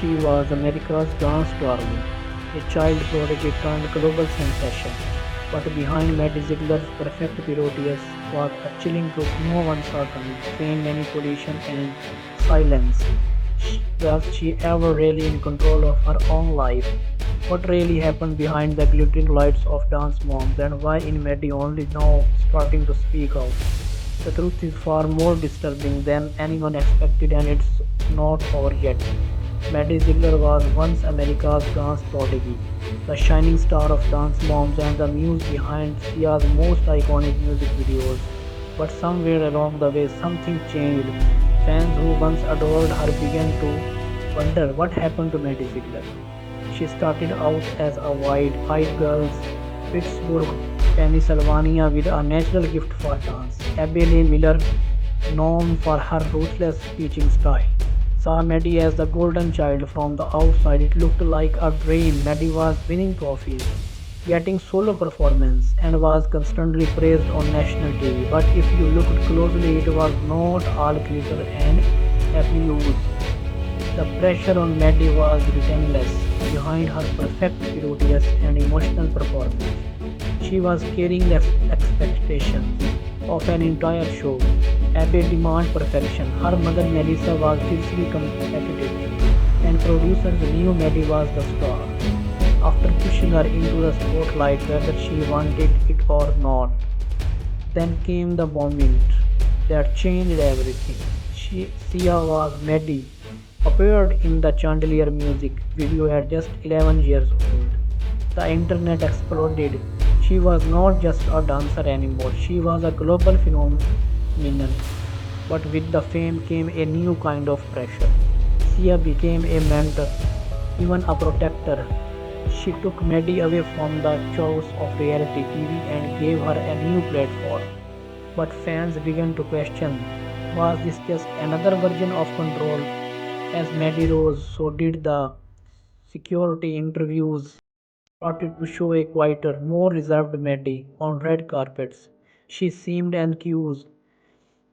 She was America's dance darling, a child prodigy turned global sensation. But behind Maddie Ziegler's perfect pirouettes was a chilling truth no one saw coming: fame, manipulation, and silence. Was she ever really in control of her own life? What really happened behind the glittering lights of dance moms, and why in Maddie only now starting to speak out? The truth is far more disturbing than anyone expected, and it's not over yet. Maddie Ziegler was once America's dance prodigy, the shining star of dance moms and the muse behind Sia's most iconic music videos. But somewhere along the way, something changed. Fans who once adored her began to wonder what happened to Maddie Ziegler. She started out as a wide-eyed girl, Pittsburgh, Pennsylvania, with a natural gift for dance. Abby Lee Miller, known for her ruthless teaching style, saw Maddie as the golden child. From the outside. It looked like a dream. Maddie was winning trophies, getting solo performance, and was constantly praised on national TV. But if you looked closely, it was not all glitter and abuse. The pressure on Maddie was relentless. Behind her perfect melodious and emotional performance, she was carrying the expectations of an entire show. Abby demanded perfection. Her mother Melissa was fiercely competitive, and producers knew Maddie was the star. After pushing her into the spotlight whether she wanted it or not, then came the moment that changed everything. Sia was Maddie, appeared in the Chandelier music video at just 11 years old. The internet exploded. She was not just a dancer anymore, she was a global phenomenon. But with the fame came a new kind of pressure. Sia became a mentor, even a protector. She took Maddie away from the chaos of reality TV and gave her a new platform. But fans began to question, was this just another version of control? As Maddie rose, so did the security. Interviews started to show a quieter, more reserved Maddie on red carpets. She seemed anxious.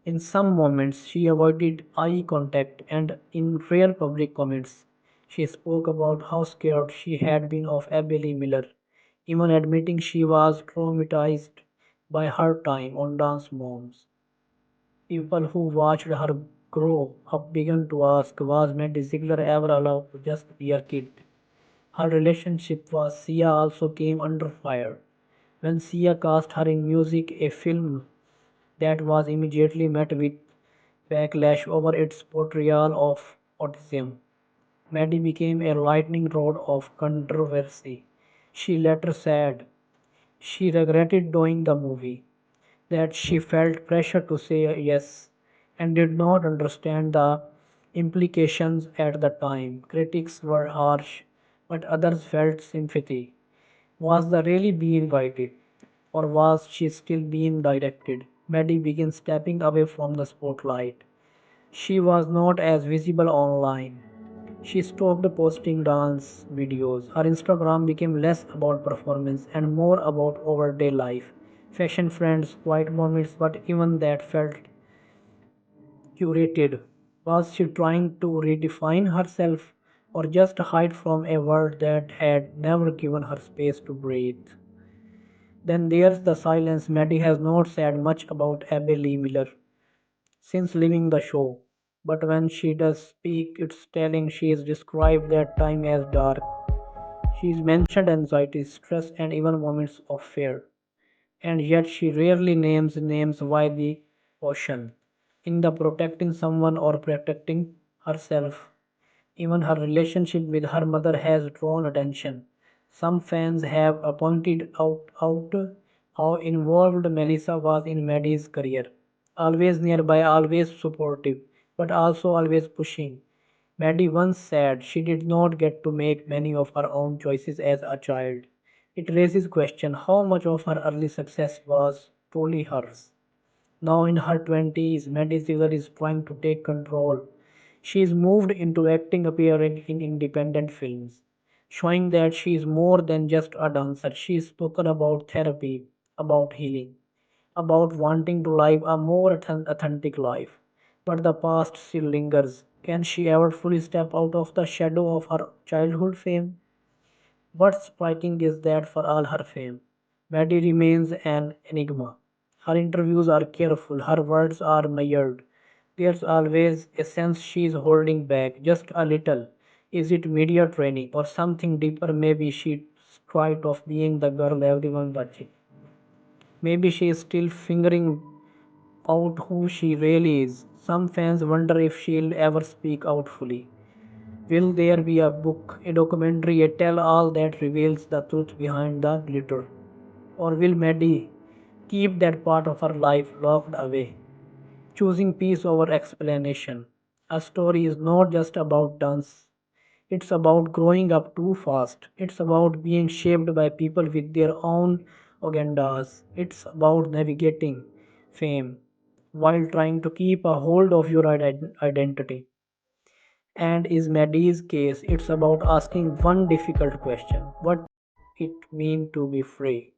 In some moments, she avoided eye contact, and in rare public comments, she spoke about how scared she had been of Abby Lee Miller, even admitting she was traumatized by her time on Dance Moms. People who watched her grow up began to ask, was Maddie Ziegler ever allowed to just be a kid? Her relationship with Sia also came under fire. When Sia cast her in music, a film that was immediately met with backlash over its portrayal of autism. Maddie became a lightning rod of controversy. She later said she regretted doing the movie, that she felt pressure to say yes and did not understand the implications at the time. Critics were harsh, but others felt sympathy. Was the really being invited, or was she still being directed? Maddie began stepping away from the spotlight. She was not as visible online. She stopped posting dance videos. Her Instagram became less about performance and more about everyday life. Fashion friends, quiet moments, but even that felt curated. Was she trying to redefine herself or just hide from a world that had never given her space to breathe? Then there's the silence. Maddie has not said much about Abby Lee Miller since leaving the show. But when she does speak, it's telling. She has described that time as dark. She's mentioned anxiety, stress, and even moments of fear. And yet she rarely names why the caution. In the protecting someone or protecting herself. Even her relationship with her mother has drawn attention. Some fans have pointed out how involved Melissa was in Maddie's career. Always nearby, always supportive, but also always pushing. Maddie once said she did not get to make many of her own choices as a child. It raises question how much of her early success was truly hers. Now in her 20s, Maddie Ziegler is trying to take control. She is moved into acting, appearing in independent films, showing that she is more than just a dancer. She is spoken about therapy, about healing, about wanting to live a more authentic life. But the past still lingers. Can she ever fully step out of the shadow of her childhood fame? What's striking is that for all her fame, Maddie remains an enigma. Her interviews are careful, her words are measured. There's always a sense she's holding back, just a little. Is it media training or something deeper? Maybe she's tired of being the girl everyone watching. Maybe she is still figuring out who she really is. Some fans wonder if she'll ever speak out fully. Will there be a book, a documentary, a tell all that reveals the truth behind the glitter? Or will Maddie keep that part of her life locked away, choosing peace over explanation? A story is not just about dance, it's about growing up too fast. It's about being shaped by people with their own agendas. It's about navigating fame while trying to keep a hold of your identity. And in Maddie's case, it's about asking one difficult question: what it mean to be free?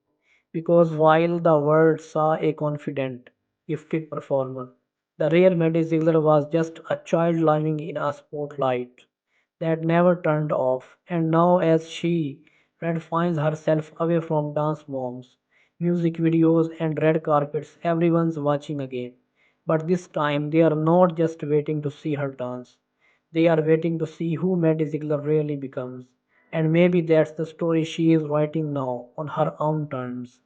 Because while the world saw a confident, gifted performer, the real Maddie Ziegler was just a child living in a spotlight that never turned off. And now, as she redefines herself away from dance moms, music videos, and red carpets, everyone's watching again. But this time, they are not just waiting to see her dance. They are waiting to see who Maddie Ziegler really becomes. And maybe that's the story she is writing now on her own terms.